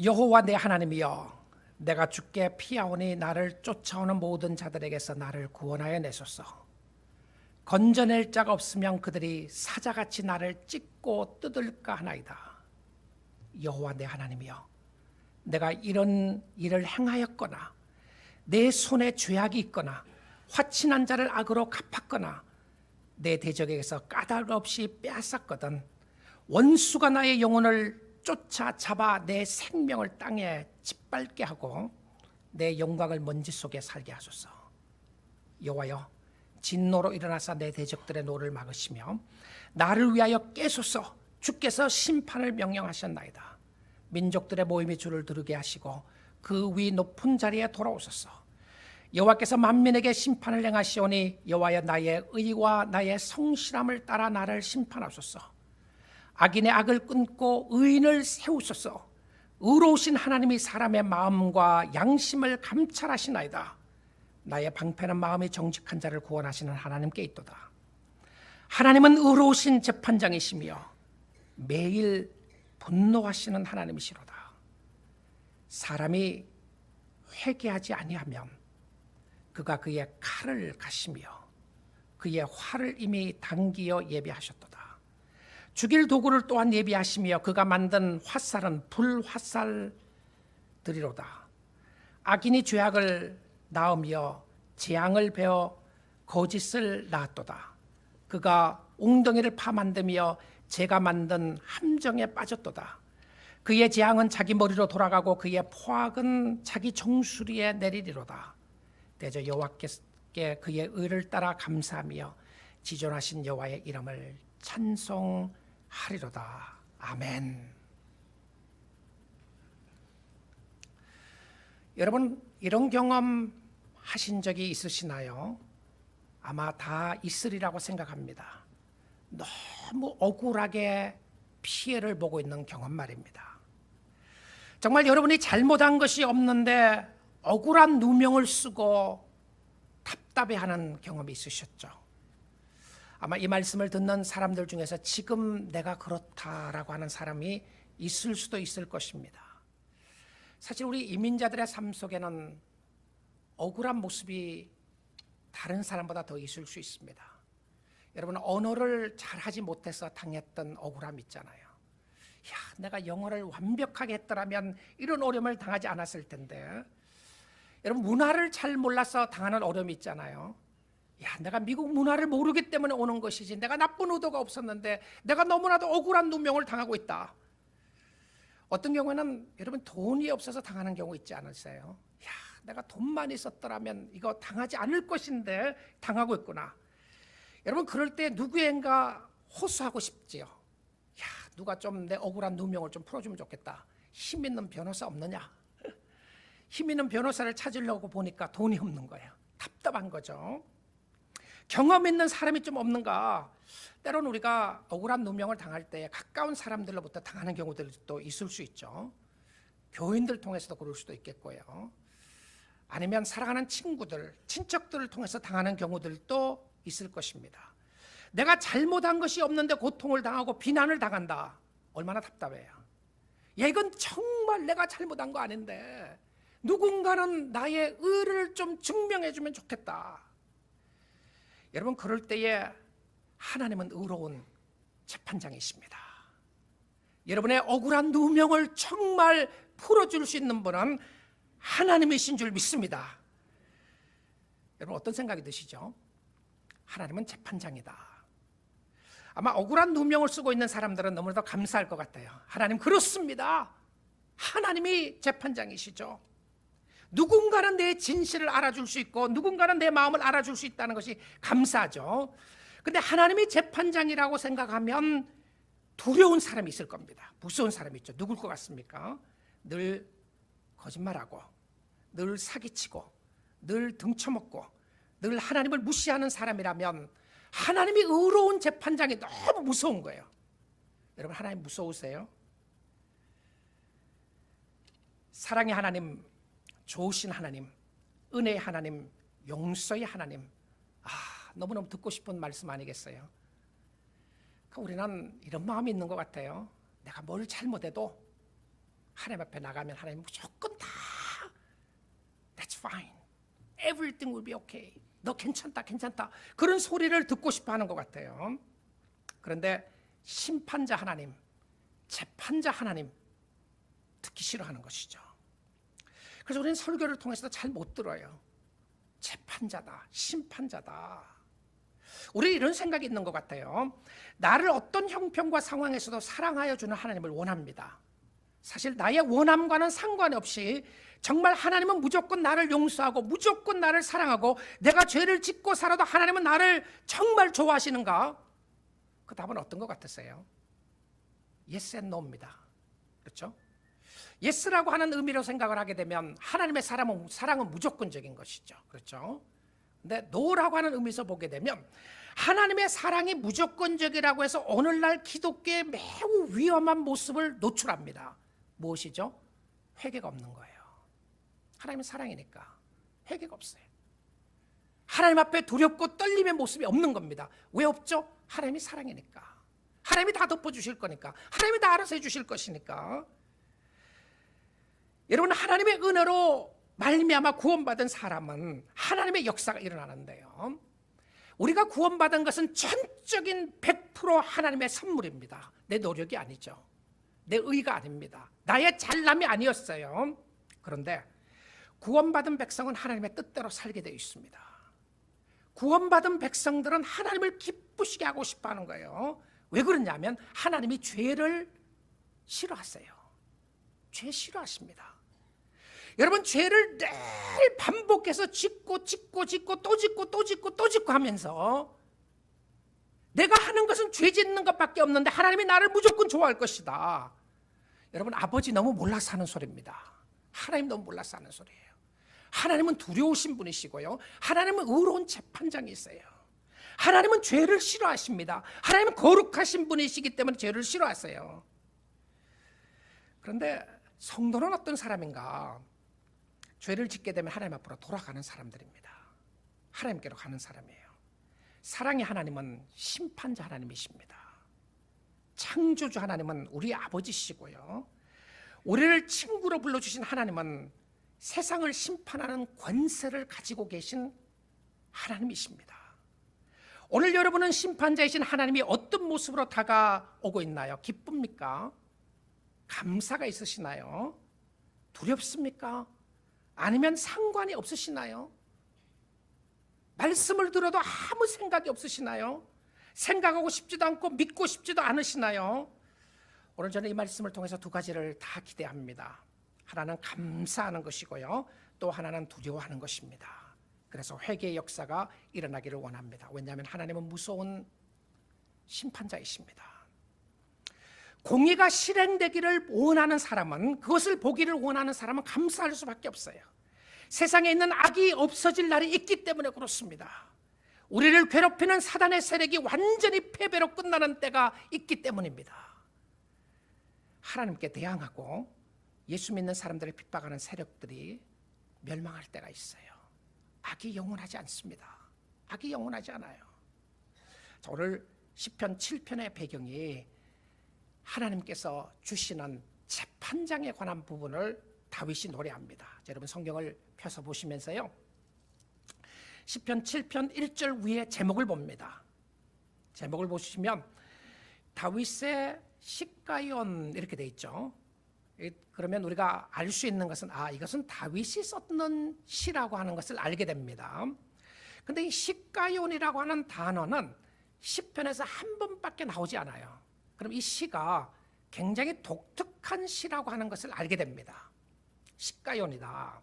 여호와 내 하나님이여, 내가 주께 피하오니 나를 쫓아오는 모든 자들에게서 나를 구원하여 내소서. 건져낼 자가 없으면 그들이 사자같이 나를 찢고 뜯을까 하나이다. 여호와 내 하나님이여, 내가 이런 일을 행하였거나 내 손에 죄악이 있거나 화친한 자를 악으로 갚았거나 내 대적에게서 까닭 없이 빼앗았거든 원수가 나의 영혼을 쫓아 잡아 내 생명을 땅에 짓밟게 하고 내 영광을 먼지 속에 살게 하소서. 여호와여, 진노로 일어나사 내 대적들의 노를 막으시며 나를 위하여 깨소서. 주께서 심판을 명령하셨나이다. 민족들의 모임이 주를 두르게 하시고 그 위 높은 자리에 돌아오소서. 여호와께서 만민에게 심판을 행하시오니 여호와여, 나의 의와 나의 성실함을 따라 나를 심판하소서. 악인의 악을 끊고 의인을 세우소서. 의로우신 하나님이 사람의 마음과 양심을 감찰하시나이다. 나의 방패는 마음이 정직한 자를 구원하시는 하나님께 있도다. 하나님은 의로우신 재판장이시며 매일 분노하시는 하나님이시로다. 사람이 회개하지 아니하면 그가 그의 칼을 가시며 그의 활을 이미 당기어 예비하셨도다. 죽일 도구를 또한 예비하시며 그가 만든 화살은 불화살들이로다. 악인이 죄악을 낳으며 재앙을 베어 거짓을 낳았도다. 그가 웅덩이를 파만들며 재가 만든 함정에 빠졌도다. 그의 재앙은 자기 머리로 돌아가고 그의 포악은 자기 정수리에 내리리로다. 대저 여호와께 그의 의를 따라 감사하며 지존하신 여호와의 이름을 찬송하리로다. 아멘. 여러분, 이런 경험 하신 적이 있으시나요? 아마 다 있으리라고 생각합니다. 너무 억울하게 피해를 보고 있는 경험 말입니다. 정말 여러분이 잘못한 것이 없는데 억울한 누명을 쓰고 답답해하는 경험이 있으셨죠? 아마 이 말씀을 듣는 사람들 중에서 지금 내가 그렇다라고 하는 사람이 있을 수도 있을 것입니다. 사실 우리 이민자들의 삶 속에는 억울한 모습이 다른 사람보다 더 있을 수 있습니다. 여러분, 언어를 잘하지 못해서 당했던 억울함 있잖아요. 야, 내가 영어를 완벽하게 했더라면 이런 어려움을 당하지 않았을 텐데. 여러분, 문화를 잘 몰라서 당하는 어려움이 있잖아요. 야, 내가 미국 문화를 모르기 때문에 오는 것이지 내가 나쁜 의도가 없었는데 내가 너무나도 억울한 누명을 당하고 있다. 어떤 경우에는 여러분 돈이 없어서 당하는 경우 있지 않으세요? 야, 내가 돈만 있었더라면 이거 당하지 않을 것인데 당하고 있구나. 여러분, 그럴 때 누구인가 호소하고 싶지요. 야, 누가 좀 내 억울한 누명을 좀 풀어주면 좋겠다. 힘 있는 변호사 없느냐? 힘 있는 변호사를 찾으려고 보니까 돈이 없는 거예요. 답답한 거죠. 경험 있는 사람이 좀 없는가? 때로는 우리가 억울한 누명을 당할 때 가까운 사람들로부터 당하는 경우들도 있을 수 있죠. 교인들 통해서도 그럴 수도 있겠고요. 아니면 사랑하는 친구들, 친척들을 통해서 당하는 경우들도 있을 것입니다. 내가 잘못한 것이 없는데 고통을 당하고 비난을 당한다. 얼마나 답답해요. 야, 이건 정말 내가 잘못한 거 아닌데 누군가는 나의 의를 좀 증명해 주면 좋겠다. 여러분, 그럴 때에 하나님은 의로운 재판장이십니다. 여러분의 억울한 누명을 정말 풀어줄 수 있는 분은 하나님이신 줄 믿습니다. 여러분, 어떤 생각이 드시죠? 하나님은 재판장이다. 아마 억울한 누명을 쓰고 있는 사람들은 너무나도 감사할 것 같아요. 하나님, 그렇습니다. 하나님이 재판장이시죠. 누군가는 내 진실을 알아줄 수 있고 누군가는 내 마음을 알아줄 수 있다는 것이 감사하죠. 근데 하나님이 재판장이라고 생각하면 두려운 사람이 있을 겁니다. 무서운 사람이 있죠. 누굴 것 같습니까? 늘 거짓말하고 늘 사기치고 늘 등쳐먹고 늘 하나님을 무시하는 사람이라면 하나님이 의로운 재판장이 너무 무서운 거예요. 여러분, 하나님 무서우세요? 사랑의 하나님, 좋으신 하나님, 은혜의 하나님, 용서의 하나님. 너무너무 듣고 싶은 말씀 아니겠어요? 우리는 이런 마음이 있는 것 같아요. 내가 뭘 잘못해도 하나님 앞에 나가면 하나님 무조건 다 That's fine. Everything will be okay. 너 괜찮다, 괜찮다. 그런 소리를 듣고 싶어 하는 것 같아요. 그런데 심판자 하나님, 재판자 하나님 듣기 싫어하는 것이죠. 그래서 우리는 설교를 통해서도 잘 못 들어요. 재판자다, 심판자다. 우리 이런 생각이 있는 것 같아요. 나를 어떤 형편과 상황에서도 사랑하여 주는 하나님을 원합니다. 사실 나의 원함과는 상관없이 정말 하나님은 무조건 나를 용서하고 무조건 나를 사랑하고 내가 죄를 짓고 살아도 하나님은 나를 정말 좋아하시는가? 그 답은 어떤 것 같으세요? Yes and no입니다. 그렇죠? Yes라고 하는 의미로 생각을 하게 되면 하나님의 사랑은 무조건적인 것이죠. 그렇죠? 근데 No라고 하는 의미에서 보게 되면 하나님의 사랑이 무조건적이라고 해서 오늘날 기독교의 매우 위험한 모습을 노출합니다. 무엇이죠? 회개가 없는 거예요. 하나님은 사랑이니까 회개가 없어요. 하나님 앞에 두렵고 떨림의 모습이 없는 겁니다. 왜 없죠? 하나님이 사랑이니까. 하나님이 다 덮어주실 거니까. 하나님이 다 알아서 해주실 것이니까. 여러분, 하나님의 은혜로 말미암아 구원받은 사람은 하나님의 역사가 일어나는데요. 우리가 구원받은 것은 전적인 100% 하나님의 선물입니다. 내 노력이 아니죠. 내 의가 아닙니다. 나의 잘남이 아니었어요. 그런데 구원받은 백성은 하나님의 뜻대로 살게 되어 있습니다. 구원받은 백성들은 하나님을 기쁘시게 하고 싶어 하는 거예요. 왜 그러냐면 하나님이 죄를 싫어하세요. 죄 싫어하십니다. 여러분, 죄를 늘 반복해서 짓고 또 짓고 하면서 내가 하는 것은 죄 짓는 것밖에 없는데 하나님이 나를 무조건 좋아할 것이다. 여러분, 아버지 너무 몰라서 하는 소리입니다. 하나님 너무 몰라서 하는 소리예요. 하나님은 두려우신 분이시고요. 하나님은 의로운 재판장이세요. 하나님은 죄를 싫어하십니다. 하나님은 거룩하신 분이시기 때문에 죄를 싫어하세요. 그런데 성도는 어떤 사람인가? 죄를 짓게 되면 하나님 앞으로 돌아가는 사람들입니다. 하나님께로 가는 사람이에요. 사랑의 하나님은 심판자 하나님이십니다. 창조주 하나님은 우리 아버지시고요. 우리를 친구로 불러주신 하나님은 세상을 심판하는 권세를 가지고 계신 하나님이십니다. 오늘 여러분은 심판자이신 하나님이 어떤 모습으로 다가오고 있나요? 기쁩니까? 감사가 있으시나요? 두렵습니까? 아니면 상관이 없으시나요? 말씀을 들어도 아무 생각이 없으시나요? 생각하고 싶지도 않고 믿고 싶지도 않으시나요? 오늘 저는 이 말씀을 통해서 두 가지를 다 기대합니다. 하나는 감사하는 것이고요, 또 하나는 두려워하는 것입니다. 그래서 회개의 역사가 일어나기를 원합니다. 왜냐하면 하나님은 무서운 심판자이십니다. 공의가 실행되기를 원하는 사람은, 그것을 보기를 원하는 사람은 감사할 수밖에 없어요. 세상에 있는 악이 없어질 날이 있기 때문에 그렇습니다. 우리를 괴롭히는 사단의 세력이 완전히 패배로 끝나는 때가 있기 때문입니다. 하나님께 대항하고 예수 믿는 사람들을 핍박하는 세력들이 멸망할 때가 있어요. 악이 영원하지 않습니다. 악이 영원하지 않아요. 자, 오늘 시편 7편의 배경이 하나님께서 주시는 재판장에 관한 부분을 다윗이 노래합니다. 자, 여러분 성경을 펴서 보시면서요, 시편 7편 1절 위에 제목을 봅니다. 제목을 보시면 다윗의 시가연 이렇게 돼 있죠. 그러면 우리가 알 수 있는 것은 이것은 다윗이 썼는 시라고 하는 것을 알게 됩니다. 그런데 이 시가연이라고 하는 단어는 시편에서 한 번밖에 나오지 않아요. 그럼 이 시가 굉장히 독특한 시라고 하는 것을 알게 됩니다. 시가연이다.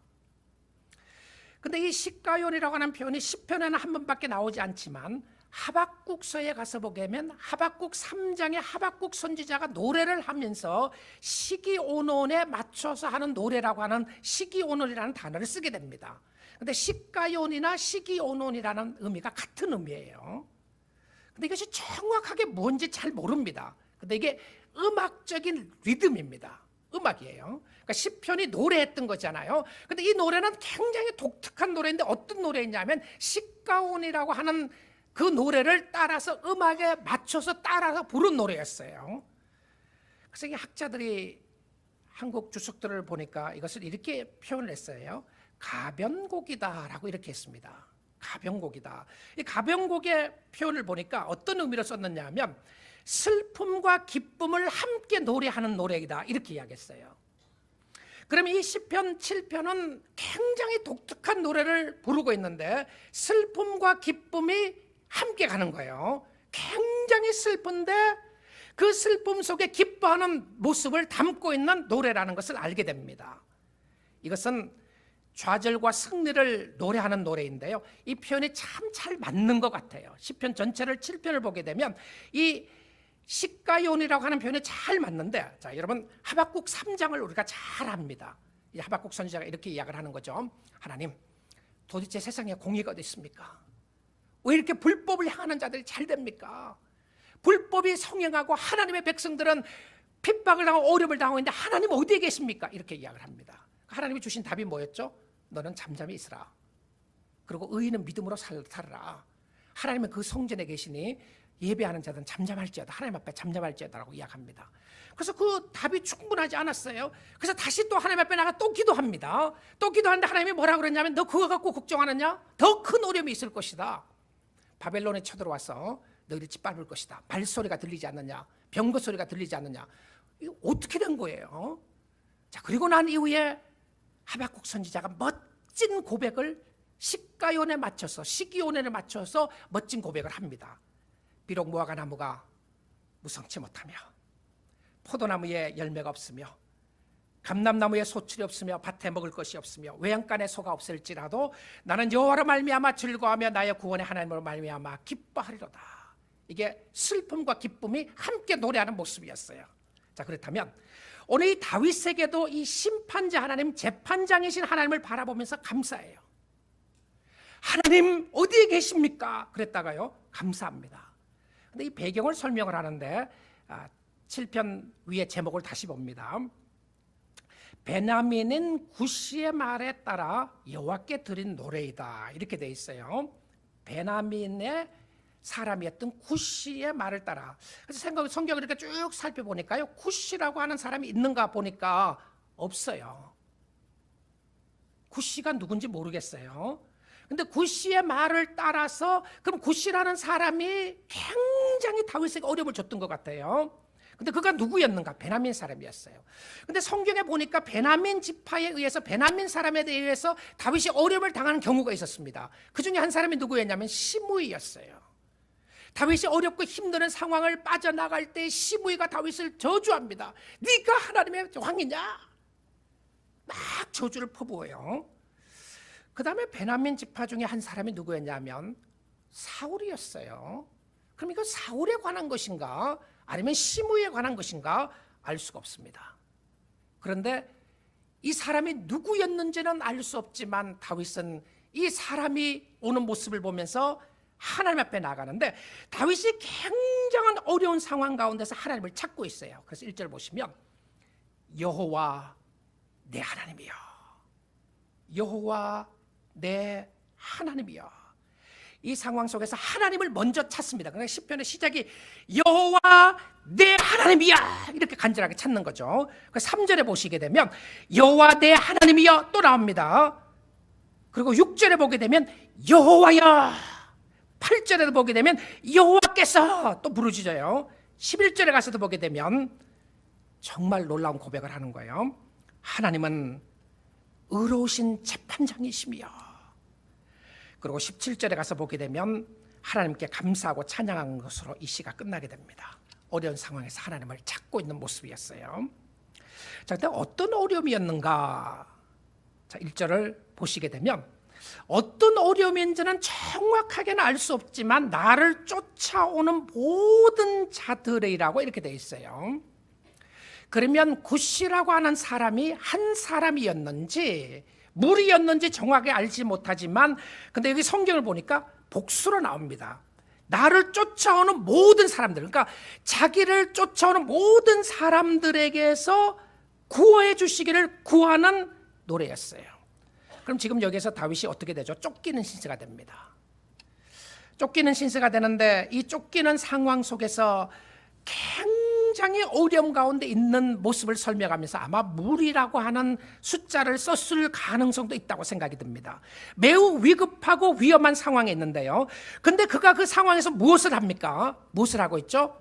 근데 이 시가연이라고 하는 표현이 시편에는 한 번밖에 나오지 않지만 하박국서에 가서 보게 되면 하박국 3장에 하박국 선지자가 노래를 하면서 시기온온에 맞춰서 하는 노래라고 하는 시기온온이라는 단어를 쓰게 됩니다. 근데 시가연이나 시기온온이라는 의미가 같은 의미예요. 근데 이것이 정확하게 뭔지 잘 모릅니다. 근데 이게 음악적인 리듬입니다. 음악이에요. 그러니까 시편이 노래했던 거잖아요. 근데 이 노래는 굉장히 독특한 노래인데 어떤 노래냐면 시가온이라고 하는 그 노래를 따라서 음악에 맞춰서 따라서 부른 노래였어요. 그래서 이 학자들이 한국 주석들을 보니까 이것을 이렇게 표현을 했어요. 가변곡이다라고 이렇게 했습니다. 가변곡이다. 이 가변곡의 표현을 보니까 어떤 의미로 썼느냐 하면 슬픔과 기쁨을 함께 노래하는 노래이다 이렇게 이야기했어요. 그러면 이 시편 7편은 굉장히 독특한 노래를 부르고 있는데 슬픔과 기쁨이 함께 가는 거예요. 굉장히 슬픈데 그 슬픔 속에 기뻐하는 모습을 담고 있는 노래라는 것을 알게 됩니다. 이것은 좌절과 승리를 노래하는 노래인데요, 이 표현이 참 잘 맞는 것 같아요. 시편 전체를 7편을 보게 되면 이 시가요니라고 하는 표현이 잘 맞는데, 자 여러분 하박국 3장을 우리가 잘 압니다. 이 하박국 선지자가 이렇게 이야기를 하는 거죠. 하나님, 도대체 세상에 공의가 어디 있습니까? 왜 이렇게 불법을 향하는 자들이 잘 됩니까? 불법이 성행하고 하나님의 백성들은 핍박을 당하고 어려움을 당하고 있는데 하나님 어디에 계십니까? 이렇게 이야기를 합니다. 하나님이 주신 답이 뭐였죠? 너는 잠잠히 있으라. 그리고 의인은 믿음으로 살아라. 하나님은 그 성전에 계시니 예배하는 자들은 잠잠할지어다. 하나님 앞에 잠잠할지어다라고 이야기합니다. 그래서 그 답이 충분하지 않았어요. 그래서 다시 또 하나님 앞에 나가 또 기도합니다. 또 기도하는데 하나님이 뭐라고 그랬냐면 너 그거 갖고 걱정하느냐? 더 큰 어려움이 있을 것이다. 바벨론에 쳐들어와서 너희를 짓밟을 것이다. 발소리가 들리지 않느냐? 병거 소리가 들리지 않느냐? 이거 어떻게 된 거예요? 자, 그리고 난 이후에 하박국 선지자가 멋진 고백을 시가온에 맞춰서, 시기온에 맞춰서 멋진 고백을 합니다. 비록 무화과 나무가 무성치 못하며 포도나무에 열매가 없으며 감람나무에 소출이 없으며 밭에 먹을 것이 없으며 외양간에 소가 없을지라도 나는 여호와로 말미암아 즐거워하며 나의 구원의 하나님으로 말미암아 기뻐하리로다. 이게 슬픔과 기쁨이 함께 노래하는 모습이었어요. 자, 그렇다면 오늘 이 다윗에게도 이 심판자 하나님, 재판장이신 하나님을 바라보면서 감사해요. 하나님 어디에 계십니까? 그랬다가요, 감사합니다. 근데 이 배경을 설명을 하는데 7편 위에 제목을 다시 봅니다. 베냐민은 구시의 말에 따라 여호와께 드린 노래이다 이렇게 돼 있어요. 베냐민의 사람이었던 구시의 말을 따라. 그래서 성경을 이렇게 쭉 살펴보니까요, 구시라고 하는 사람이 있는가 보니까 없어요. 구시가 누군지 모르겠어요. 근데 구시의 말을 따라서 그럼 구시라는 사람이 굉장히 다윗에게 어려움을 줬던 것 같아요. 근데 그가 누구였는가? 베냐민 사람이었어요. 근데 성경에 보니까 베냐민 지파에 의해서, 베냐민 사람에 의해서 다윗이 어려움을 당하는 경우가 있었습니다. 그 중에 한 사람이 누구였냐면 시므이였어요. 다윗이 어렵고 힘든 상황을 빠져나갈 때 시므이가 다윗을 저주합니다. 네가 하나님의 왕이냐? 막 저주를 퍼부어요. 그 다음에 베냐민 지파 중에 한 사람이 누구였냐면 사울이었어요. 그럼 이거 사울에 관한 것인가 아니면 시므이에 관한 것인가 알 수가 없습니다. 그런데 이 사람이 누구였는지는 알 수 없지만 다윗은 이 사람이 오는 모습을 보면서 하나님 앞에 나가는데, 다윗이 굉장한 어려운 상황 가운데서 하나님을 찾고 있어요. 그래서 1절 보시면 여호와 내 하나님이여, 여호와 내 하나님이여. 이 상황 속에서 하나님을 먼저 찾습니다. 그러니까 시편의 시작이 여호와 내 하나님이야 이렇게 간절하게 찾는 거죠. 3절에 보시게 되면 여호와 내 하나님이여 또 나옵니다. 그리고 6절에 보게 되면 여호와여, 8절에도 보게 되면 여호와께서 또 부르짖어요. 11절에 가서도 보게 되면 정말 놀라운 고백을 하는 거예요. 하나님은 의로우신 재판장이시며. 그리고 17절에 가서 보게 되면 하나님께 감사하고 찬양하는 것으로 이 시가 끝나게 됩니다. 어려운 상황에서 하나님을 찾고 있는 모습이었어요. 자, 근데 어떤 어려움이었는가? 자, 1절을 보시게 되면 어떤 어려움인지는 정확하게는 알 수 없지만 나를 쫓아오는 모든 자들이라고 이렇게 되어 있어요. 그러면 구시라고 하는 사람이 한 사람이었는지 무리였는지 정확하게 알지 못하지만, 근데 여기 성경을 보니까 복수로 나옵니다. 나를 쫓아오는 모든 사람들, 그러니까 자기를 쫓아오는 모든 사람들에게서 구원해 주시기를 구하는 노래였어요. 그럼 지금 여기서 다윗이 어떻게 되죠? 쫓기는 신세가 됩니다. 쫓기는 신세가 되는데 이 쫓기는 상황 속에서 굉장히 어려움 가운데 있는 모습을 설명하면서 아마 물이라고 하는 숫자를 썼을 가능성도 있다고 생각이 듭니다. 매우 위급하고 위험한 상황에 있는데요. 근데 그가 그 상황에서 무엇을 합니까? 무엇을 하고 있죠?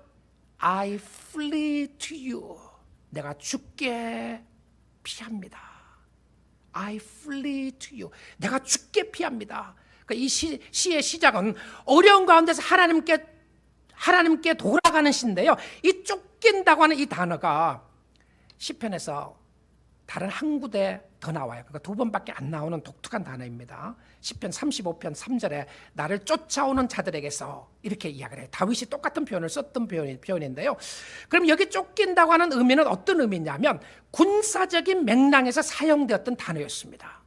I flee to you. 내가 죽게 피합니다. I flee to you. 내가 죽게 피합니다. 그러니까 이 시의 시작은 어려운 가운데서 하나님께 돌아가는 시인데요. 이 쫓긴다고 하는 이 단어가 시편에서 다른 한 구대 더 나와요. 그러니까 두 번밖에 안 나오는 독특한 단어입니다. 시편 35편 3절에 나를 쫓아오는 자들에게서 이렇게 이야기를 해요. 다윗이 똑같은 표현을 썼던 표현인데요. 그럼 여기 쫓긴다고 하는 의미는 어떤 의미냐면 군사적인 맥락에서 사용되었던 단어였습니다.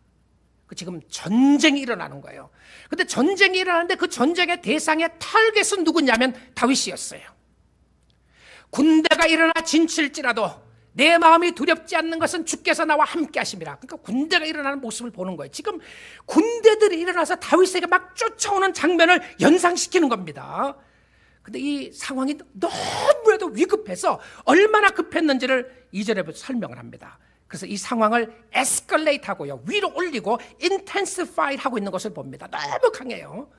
지금 전쟁이 일어나는 거예요. 근데 전쟁이 일어나는데 그 전쟁의 대상의 타겟은 누구냐면 다윗이었어요. 군대가 일어나 진칠지라도 내 마음이 두렵지 않는 것은 주께서 나와 함께 하심이라. 그러니까 군대가 일어나는 모습을 보는 거예요. 지금 군대들이 일어나서 다윗에게 막 쫓아오는 장면을 연상시키는 겁니다. 근데 이 상황이 너무나도 위급해서 얼마나 급했는지를 2절에부터 설명을 합니다. 그래서 이 상황을 에스컬레이트 하고요, 위로 올리고 인텐시파이 하고 있는 것을 봅니다. 너무 강해요.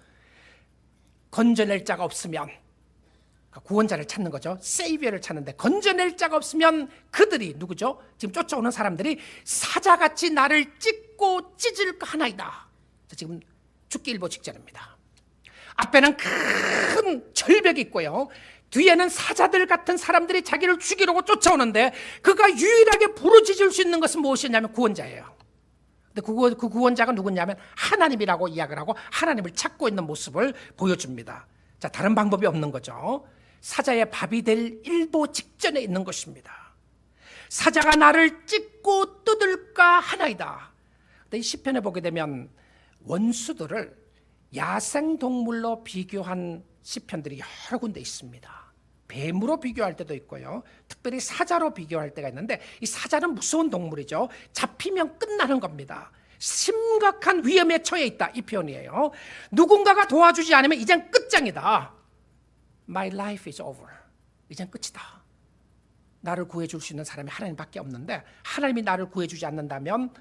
건져낼 자가 없으면, 구원자를 찾는 거죠. 세이비어를 찾는데 건져낼 자가 없으면 그들이 누구죠? 지금 쫓아오는 사람들이 사자같이 나를 찢고 찢을까 하나이다. 지금 죽기 일보 직전입니다. 앞에는 큰 절벽이 있고요, 뒤에는 사자들 같은 사람들이 자기를 죽이려고 쫓아오는데 그가 유일하게 부르짖을 수 있는 것은 무엇이냐면 구원자예요. 근데 그 구원자가 누구냐면 하나님이라고 이야기를 하고 하나님을 찾고 있는 모습을 보여줍니다. 자, 다른 방법이 없는 거죠. 사자의 밥이 될 일보 직전에 있는 것입니다. 사자가 나를 찢고 뜯을까 하나이다. 근데 이 시편에 보게 되면 원수들을 야생동물로 비교한 시편들이 여러 군데 있습니다. 뱀으로 비교할 때도 있고요, 특별히 사자로 비교할 때가 있는데, 이 사자는 무서운 동물이죠. 잡히면 끝나는 겁니다. 심각한 위험에 처해 있다, 이 표현이에요. 누군가가 도와주지 않으면 이젠 끝장이다. My life is over. 이젠 끝이다. 나를 구해줄 수 있는 사람이 하나님밖에 없는데 하나님이 나를 구해주지 않는다면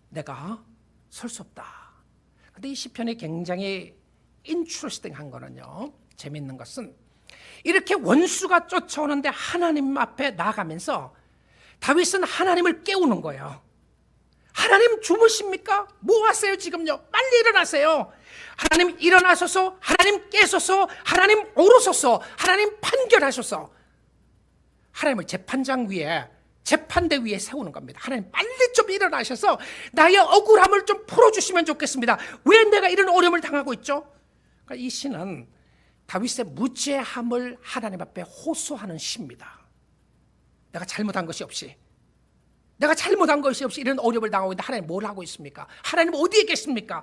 내가 설 수 없다. 근데 이 시편이 굉장히 인트러스팅한 거는요, 재밌는 것은 이렇게 원수가 쫓아오는데 하나님 앞에 나가면서 다윗은 하나님을 깨우는 거예요. 하나님 주무십니까? 뭐 하세요 지금요? 빨리 일어나세요. 하나님 일어나소서, 하나님 깨소서, 하나님 오르소서, 하나님 판결하소서. 하나님을 재판장 위에, 재판대 위에 세우는 겁니다. 하나님 빨리 좀 일어나셔서 나의 억울함을 좀 풀어주시면 좋겠습니다. 왜 내가 이런 어려움을 당하고 있죠? 그러니까 이 시는 다윗의 무죄함을 하나님 앞에 호소하는 시입니다. 내가 잘못한 것이 없이 이런 어려움을 당하고 있는데 하나님 뭘 하고 있습니까? 하나님 어디에 계십니까?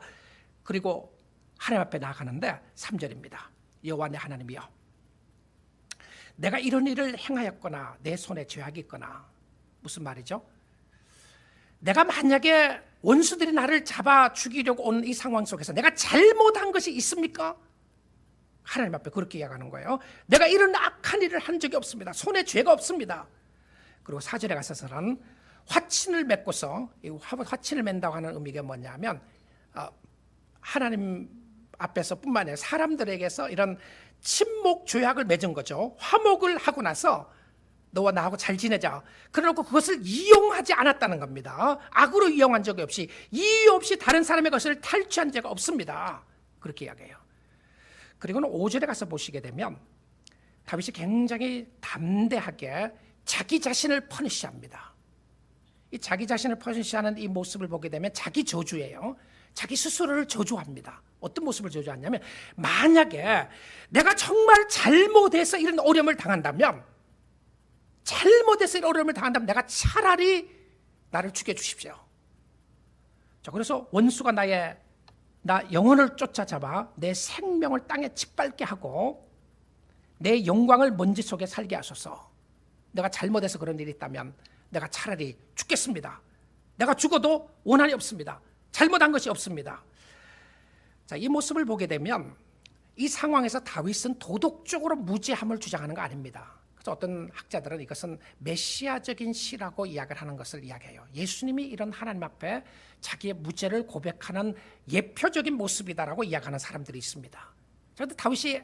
그리고 하나님 앞에 나가는데 3절입니다. 여호와 내 하나님이여, 내가 이런 일을 행하였거나 내 손에 죄악이 있거나. 무슨 말이죠? 내가 만약에 원수들이 나를 잡아 죽이려고 온 이 상황 속에서 내가 잘못한 것이 있습니까? 하나님 앞에 그렇게 이야기하는 거예요. 내가 이런 악한 일을 한 적이 없습니다. 손에 죄가 없습니다. 그리고 4절에 가서는 화친을 맺고서, 이 화친을 맺는다고 하는 의미가 뭐냐면 하나님 앞에서 뿐만 아니라 사람들에게서 이런 친목 조약을 맺은 거죠. 화목을 하고 나서 너와 나하고 잘 지내자. 그러고 그것을 이용하지 않았다는 겁니다. 악으로 이용한 적이 없이, 이유 없이 다른 사람의 것을 탈취한 적이 없습니다. 그렇게 이야기해요. 그리고는 5절에 가서 보시게 되면 다윗이 굉장히 담대하게 자기 자신을 퍼니시합니다. 이 자기 자신을 퍼니시하는 이 모습을 보게 되면 자기 저주예요. 자기 스스로를 저주합니다. 어떤 모습을 저주하냐면, 만약에 내가 정말 잘못해서 이런 어려움을 당한다면 내가 차라리 나를 죽여주십시오. 자, 그래서 원수가 나 영혼을 쫓아잡아 내 생명을 땅에 짓밟게 하고 내 영광을 먼지 속에 살게 하소서. 내가 잘못해서 그런 일이 있다면 내가 차라리 죽겠습니다. 내가 죽어도 원한이 없습니다. 잘못한 것이 없습니다. 자, 이 모습을 보게 되면 이 상황에서 다윗은 도덕적으로 무죄함을 주장하는 거 아닙니다. 또 어떤 학자들은 이것은 메시아적인 시라고 이야기를 하는 것을 이야기해요. 예수님이 이런 하나님 앞에 자기의 무죄를 고백하는 예표적인 모습이다라고 이야기하는 사람들이 있습니다. 그런데 다윗이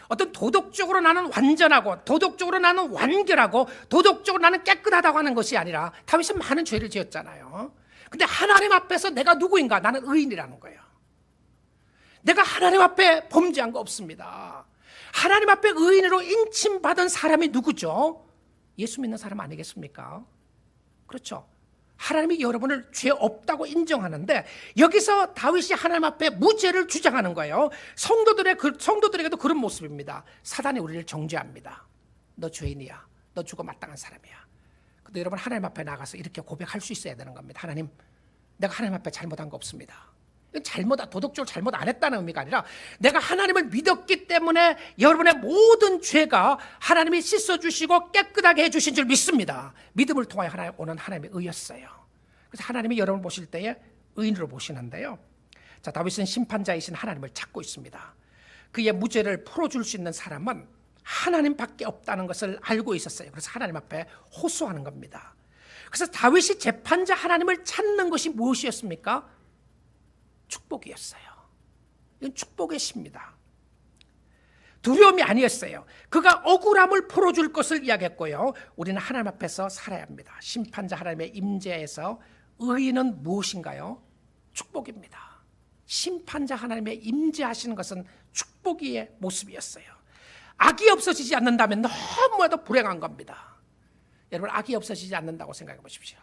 어떤 도덕적으로 나는 완전하고 도덕적으로 나는 완결하고 도덕적으로 나는 깨끗하다고 하는 것이 아니라 다윗은 많은 죄를 지었잖아요. 근데 하나님 앞에서 내가 누구인가? 나는 의인이라는 거예요. 내가 하나님 앞에 범죄한 거 없습니다. 하나님 앞에 의인으로 인침받은 사람이 누구죠? 예수 믿는 사람 아니겠습니까? 그렇죠. 하나님이 여러분을 죄 없다고 인정하는데 여기서 다윗이 하나님 앞에 무죄를 주장하는 거예요. 성도들에게도 그런 모습입니다. 사단이 우리를 정죄합니다. 너 죄인이야. 너 죽어 마땅한 사람이야. 근데 여러분 하나님 앞에 나가서 이렇게 고백할 수 있어야 되는 겁니다. 하나님, 내가 하나님 앞에 잘못한 거 없습니다. 도덕적으로 잘못 안 했다는 의미가 아니라 내가 하나님을 믿었기 때문에 여러분의 모든 죄가 하나님이 씻어주시고 깨끗하게 해주신 줄 믿습니다. 믿음을 통하여 오는 하나님의 의였어요. 그래서 하나님이 여러분을 보실 때에 의인으로 보시는데요. 자, 다윗은 심판자이신 하나님을 찾고 있습니다. 그의 무죄를 풀어줄 수 있는 사람은 하나님밖에 없다는 것을 알고 있었어요. 그래서 하나님 앞에 호소하는 겁니다. 그래서 다윗이 재판자 하나님을 찾는 것이 무엇이었습니까? 축복이었어요. 이건 축복의 시입니다. 두려움이 아니었어요. 그가 억울함을 풀어줄 것을 이야기했고요. 우리는 하나님 앞에서 살아야 합니다. 심판자 하나님의 임재에서 의인은 무엇인가요? 축복입니다. 심판자 하나님의 임재하시는 것은 축복의 모습이었어요. 악이 없어지지 않는다면 너무나도 불행한 겁니다. 여러분, 악이 없어지지 않는다고 생각해 보십시오.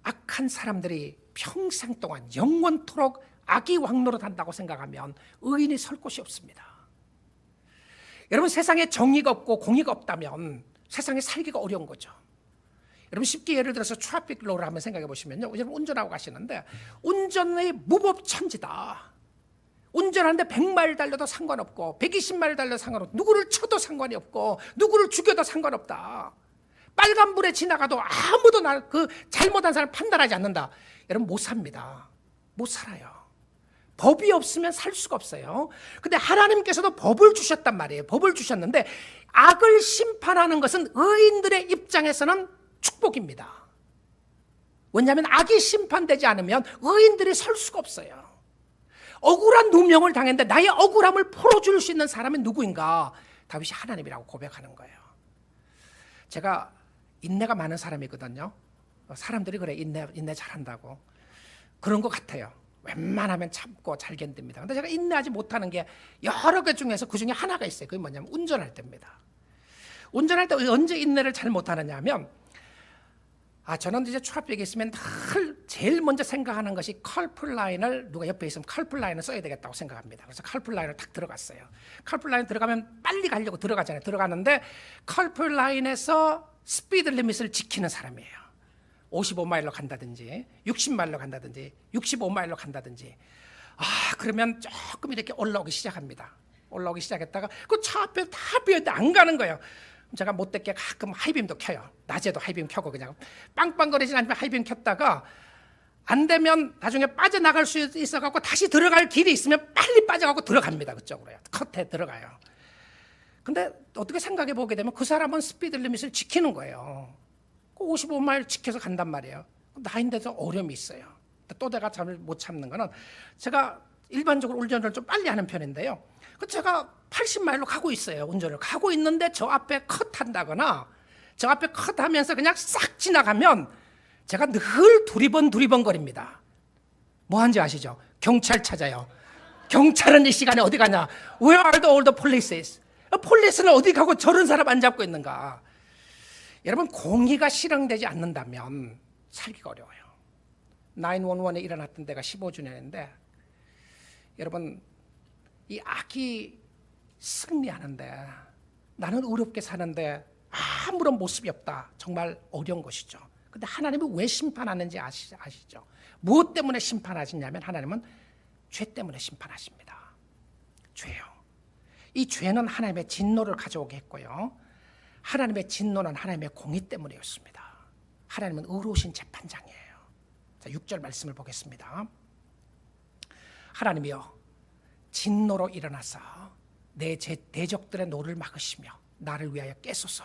악한 사람들이 평생 동안 영원토록 악이 왕노릇한다고 생각하면 의인이 설 곳이 없습니다. 여러분, 세상에 정의가 없고 공의가 없다면 세상에 살기가 어려운 거죠. 여러분, 쉽게 예를 들어서 트래픽 로를 한번 생각해 보시면요, 여러분 운전하고 가시는데 운전의 무법천지다. 운전하는데 100마일 달려도 상관없고 120마일 달려도 상관없고 누구를 쳐도 상관이 없고 누구를 죽여도 상관없다. 빨간불에 지나가도 아무도 잘못한 사람을 판단하지 않는다. 여러분, 못 삽니다. 못 살아요. 법이 없으면 살 수가 없어요. 근데 하나님께서도 법을 주셨단 말이에요. 법을 주셨는데 악을 심판하는 것은 의인들의 입장에서는 축복입니다. 왜냐하면 악이 심판되지 않으면 의인들이 설 수가 없어요. 억울한 누명을 당했는데 나의 억울함을 풀어줄 수 있는 사람은 누구인가? 다윗이 하나님이라고 고백하는 거예요. 제가 인내가 많은 사람이거든요. 사람들이 그래, 인내 잘한다고. 그런 것 같아요. 웬만하면 참고 잘 견딥니다. 근데 제가 인내하지 못하는 게 여러 개 중에서 그 중에 하나가 있어요. 그게 뭐냐면 운전할 때입니다. 운전할 때 언제 인내를 잘 못하느냐 하면, 저는 이제 트래픽에 있으면 늘 제일 먼저 생각하는 것이 컬풀라인을, 누가 옆에 있으면 컬풀라인을 써야 되겠다고 생각합니다. 그래서 컬풀라인을 딱 들어갔어요. 컬풀라인 들어가면 빨리 가려고 들어가잖아요. 들어가는데 컬풀라인에서 스피드 리밋을 지키는 사람이에요. 55마일로 간다든지 60마일로 간다든지 65마일로 간다든지, 그러면 조금 이렇게 올라오기 시작합니다. 올라오기 시작했다가 그 차 앞에 다 비었는데 안 가는 거예요. 제가 못되게 가끔 하이빔도 켜요. 낮에도 하이빔 켜고 그냥 빵빵거리지 않으면 하이빔 켰다가 안 되면 나중에 빠져나갈 수 있어갖고 다시 들어갈 길이 있으면 빨리 빠져갖고 들어갑니다. 그쪽으로요. 컷에 들어가요. 근데 어떻게 생각해 보게 되면 그 사람은 스피드 리밋을 지키는 거예요. 55마일 지켜서 간단 말이에요. 나인데도 어려움이 있어요. 또 내가 잠을 못 참는 거는, 제가 일반적으로 운전을 좀 빨리 하는 편인데요. 제가 80마일로 가고 있어요. 운전을 가고 있는데 저 앞에 컷한다거나 저 앞에 컷하면서 그냥 싹 지나가면 제가 늘 두리번거립니다. 뭐 하는지 아시죠? 경찰 찾아요. 경찰은 이 시간에 어디 가냐? Where are all the polices? 폴리스는 어디 가고 저런 사람 안 잡고 있는가? 여러분, 공의가 실행되지 않는다면 살기가 어려워요. 911에 일어났던 데가 15주년인데 여러분, 이 악이 승리하는데 나는 어렵게 사는데 아무런 모습이 없다. 정말 어려운 것이죠. 근데 하나님이 왜 심판하는지 아시죠? 무엇 때문에 심판하시냐면 하나님은 죄 때문에 심판하십니다. 죄요. 이 죄는 하나님의 진노를 가져오게 했고요. 하나님의 진노는 하나님의 공의 때문이었습니다. 하나님은 의로우신 재판장이에요. 자, 6절 말씀을 보겠습니다. 하나님이여, 진노로 일어나서 내 대적들의 노를 막으시며 나를 위하여 깨소서.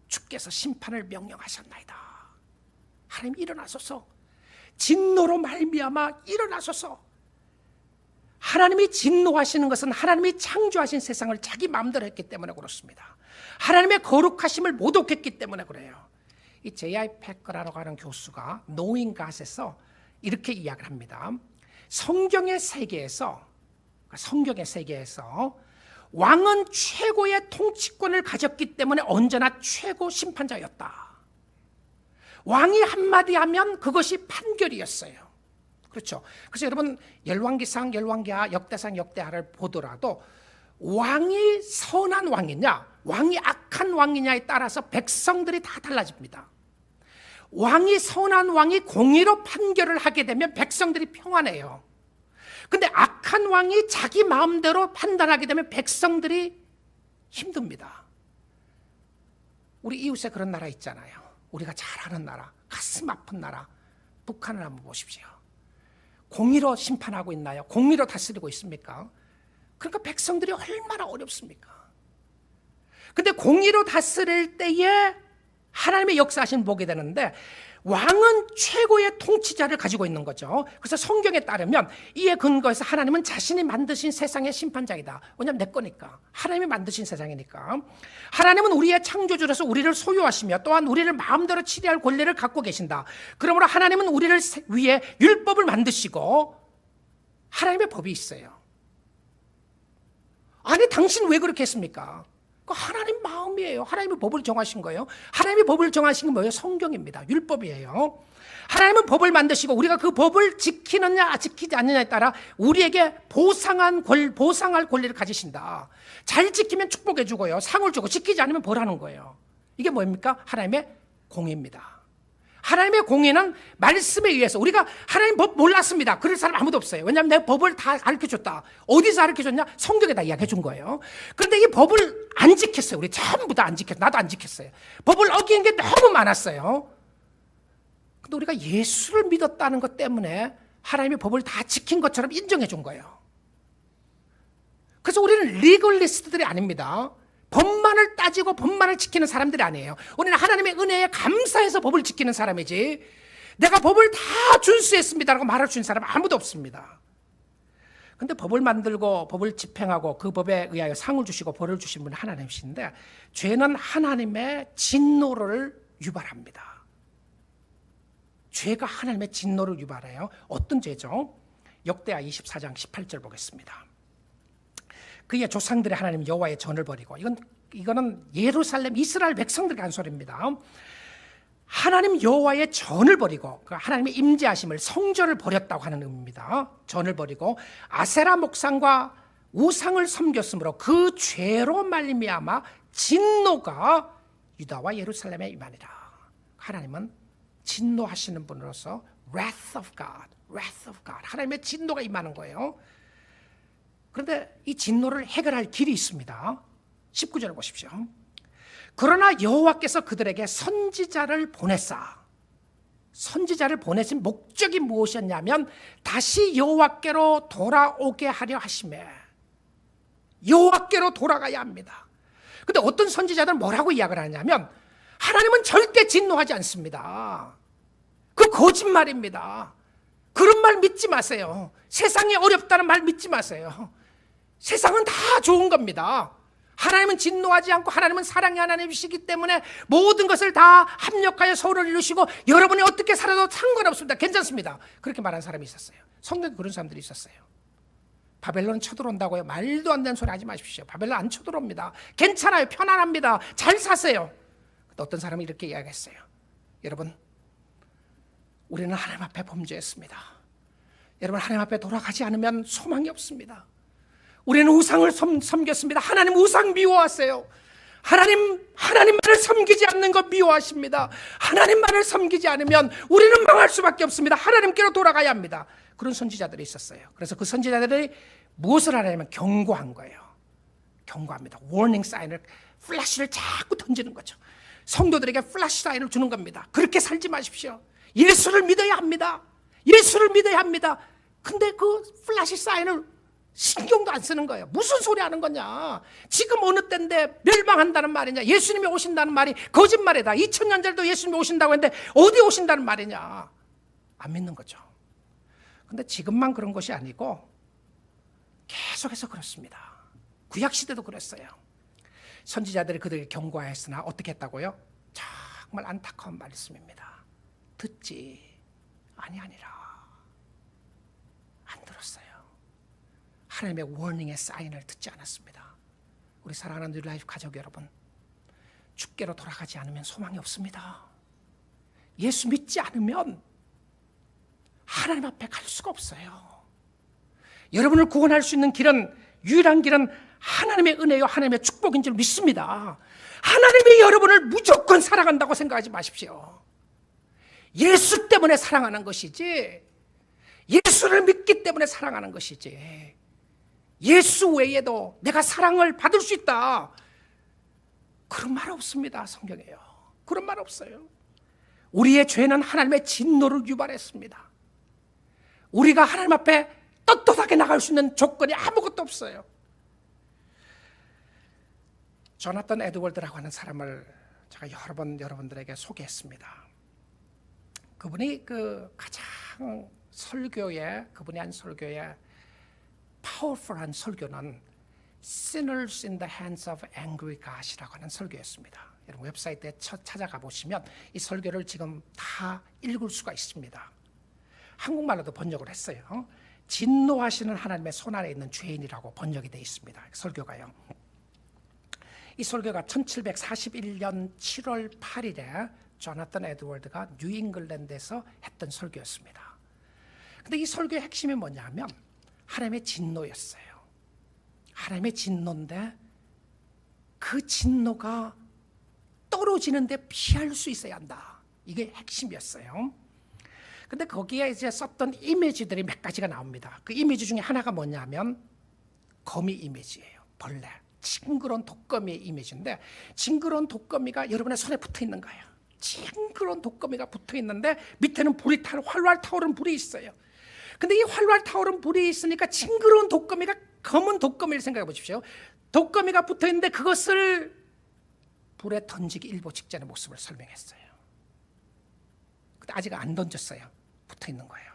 주께서 심판을 명령하셨나이다. 하나님 일어나소서. 진노로 말미암아 일어나소서. 하나님이 진노하시는 것은 하나님이 창조하신 세상을 자기 마음대로 했기 때문에 그렇습니다. 하나님의 거룩하심을 모독했기 때문에 그래요. 이 J.I. 패커라고 하는 교수가 Knowing God에서 이렇게 이야기를 합니다. 성경의 세계에서 왕은 최고의 통치권을 가졌기 때문에 언제나 최고 심판자였다. 왕이 한마디 하면 그것이 판결이었어요. 그렇죠. 그래서 여러분 열왕기상, 열왕기하, 역대상, 역대하를 보더라도 왕이 선한 왕이냐, 왕이 악한 왕이냐에 따라서 백성들이 다 달라집니다. 왕이 선한 왕이 공의로 판결을 하게 되면 백성들이 평안해요. 근데 악한 왕이 자기 마음대로 판단하게 되면 백성들이 힘듭니다. 우리 이웃에 그런 나라 있잖아요. 우리가 잘 아는 나라, 가슴 아픈 나라, 북한을 한번 보십시오. 공의로 심판하고 있나요? 공의로 다스리고 있습니까? 그러니까 백성들이 얼마나 어렵습니까? 근데 공의로 다스릴 때에 하나님의 역사하심을 보게 되는데 왕은 최고의 통치자를 가지고 있는 거죠. 그래서 성경에 따르면 이에 근거해서 하나님은 자신이 만드신 세상의 심판자이다. 왜냐하면 내 거니까. 하나님이 만드신 세상이니까. 하나님은 우리의 창조주로서 우리를 소유하시며 또한 우리를 마음대로 치리할 권리를 갖고 계신다. 그러므로 하나님은 우리를 위해 율법을 만드시고 하나님의 법이 있어요. 아니 당신 왜 그렇게 했습니까? 하나님 마음이에요. 하나님의 법을 정하신 거예요. 하나님의 법을 정하신 건 뭐예요? 성경입니다. 율법이에요. 하나님은 법을 만드시고 우리가 그 법을 지키느냐 지키지 않느냐에 따라 우리에게 보상할 권리를 가지신다. 잘 지키면 축복해 주고요. 상을 주고 지키지 않으면 벌하는 거예요. 이게 뭡니까? 하나님의 공의입니다. 하나님의 공의는 말씀에 의해서 우리가 하나님 법 몰랐습니다. 그럴 사람 아무도 없어요. 왜냐하면 내 법을 다 가르쳐줬다. 어디서 가르쳐줬냐? 성경에다 이야기해준 거예요. 그런데 이 법을 안 지켰어요. 우리 전부 다 안 지켰어요. 나도 안 지켰어요. 법을 어긴 게 너무 많았어요. 근데 우리가 예수를 믿었다는 것 때문에 하나님의 법을 다 지킨 것처럼 인정해준 거예요. 그래서 우리는 리걸리스트들이 아닙니다. 법만을 따지고 법만을 지키는 사람들이 아니에요. 우리는 하나님의 은혜에 감사해서 법을 지키는 사람이지 내가 법을 다 준수했습니다라고 말할 수 있는 사람 아무도 없습니다. 그런데 법을 만들고 법을 집행하고 그 법에 의하여 상을 주시고 벌을 주신 분이 하나님이신데 죄는 하나님의 진노를 유발합니다. 죄가 하나님의 진노를 유발해요. 어떤 죄죠? 역대하 24장 18절 보겠습니다. 그의 조상들의 하나님 여호와의 전을 버리고 이거는 예루살렘 이스라엘 백성들이 한 소리입니다. 하나님 여호와의 전을 버리고 하나님의 임재하심을 성전을 버렸다고 하는 의미입니다. 전을 버리고 아세라 목상과 우상을 섬겼으므로 그 죄로 말미암아 진노가 유다와 예루살렘에 임하니라. 하나님은 진노하시는 분으로서 wrath of God, 하나님의 진노가 임하는 거예요. 그런데 이 진노를 해결할 길이 있습니다. 19절을 보십시오. 그러나 여호와께서 그들에게 선지자를 보냈사. 선지자를 보내신 목적이 무엇이었냐면 다시 여호와께로 돌아오게 하려 하심에 여호와께로 돌아가야 합니다. 그런데 어떤 선지자들은 뭐라고 이야기를 하냐면 하나님은 절대 진노하지 않습니다. 그 거짓말입니다. 그런 말 믿지 마세요. 세상이 어렵다는 말 믿지 마세요. 세상은 다 좋은 겁니다. 하나님은 진노하지 않고 하나님은 사랑의 하나님이시기 때문에 모든 것을 다 합력하여 서로를 이루시고 여러분이 어떻게 살아도 상관없습니다. 괜찮습니다. 그렇게 말하는 사람이 있었어요. 성경에 그런 사람들이 있었어요. 바벨론 쳐들어온다고요? 말도 안 되는 소리 하지 마십시오. 바벨론 안 쳐들어옵니다. 괜찮아요. 편안합니다. 잘 사세요. 어떤 사람이 이렇게 이야기했어요. 여러분, 우리는 하나님 앞에 범죄했습니다. 여러분, 하나님 앞에 돌아가지 않으면 소망이 없습니다. 우리는 우상을 섬겼습니다. 하나님 우상 미워하세요. 하나님만을 섬기지 않는 것 미워하십니다. 하나님만을 섬기지 않으면 우리는 망할 수밖에 없습니다. 하나님께로 돌아가야 합니다. 그런 선지자들이 있었어요. 그래서 그 선지자들이 무엇을 하냐면 경고한 거예요. 경고합니다. 워닝 사인을, 플래시를 자꾸 던지는 거죠. 성도들에게 플래시 사인을 주는 겁니다. 그렇게 살지 마십시오. 예수를 믿어야 합니다. 예수를 믿어야 합니다. 근데 그 플래시 사인을 신경도 안 쓰는 거예요. 무슨 소리 하는 거냐. 지금 어느 때인데 멸망한다는 말이냐. 예수님이 오신다는 말이 거짓말이다. 2000년 전에도 예수님이 오신다고 했는데 어디 오신다는 말이냐. 안 믿는 거죠. 근데 지금만 그런 것이 아니고 계속해서 그렇습니다. 구약시대도 그랬어요. 선지자들이 그들에게 경고하였으나 어떻게 했다고요? 정말 안타까운 말씀입니다. 듣지 아니하니라. 안 들었어요. 하나님의 워닝의 사인을 듣지 않았습니다. 우리 사랑하는 뉴라이프 가족 여러분, 주께로 돌아가지 않으면 소망이 없습니다. 예수 믿지 않으면 하나님 앞에 갈 수가 없어요. 여러분을 구원할 수 있는 길은, 유일한 길은 하나님의 은혜요 하나님의 축복인 줄 믿습니다. 하나님이 여러분을 무조건 사랑한다고 생각하지 마십시오. 예수 때문에 사랑하는 것이지, 예수를 믿기 때문에 사랑하는 것이지, 예수 외에도 내가 사랑을 받을 수 있다, 그런 말 없습니다. 성경에요. 그런 말 없어요. 우리의 죄는 하나님의 진노를 유발했습니다. 우리가 하나님 앞에 떳떳하게 나갈 수 있는 조건이 아무것도 없어요. 조나단 에드워드라고 하는 사람을 제가 여러 번 여러분들에게 소개했습니다. 그분이 가장 그분이 한 설교의 파워풀한 설교는 Sinners in the Hands of Angry God이라고 하는 설교였습니다. 여러분 웹사이트에 찾아가 보시면 이 설교를 지금 다 읽을 수가 있습니다. 한국말로도 번역을 했어요. 진노하시는 하나님의 손안에 있는 죄인이라고 번역이 되어 있습니다. 설교가요. 이 설교가 1741년 7월 8일에 조나단 에드워드가 뉴잉글랜드에서 했던 설교였습니다. 근데 이 설교의 핵심이 뭐냐면 하나님의 진노였어요. 하나님의 진노인데 그 진노가 떨어지는데 피할 수 있어야 한다. 이게 핵심이었어요. 근데 거기에 이제 썼던 이미지들이 몇 가지가 나옵니다. 그 이미지 중에 하나가 뭐냐면 거미 이미지예요. 벌레. 징그러운 독거미의 이미지인데, 징그러운 독거미가 여러분의 손에 붙어 있는 거예요. 징그러운 독거미가 붙어 있는데 밑에는 불이 활활 타오르는 불이 있어요. 근데 이 활활 타오르는 불이 있으니까 징그러운 독거미가, 검은 독거미를 생각해 보십시오. 독거미가 붙어 있는데 그것을 불에 던지기 일보 직전의 모습을 설명했어요. 근데 아직 안 던졌어요. 붙어 있는 거예요.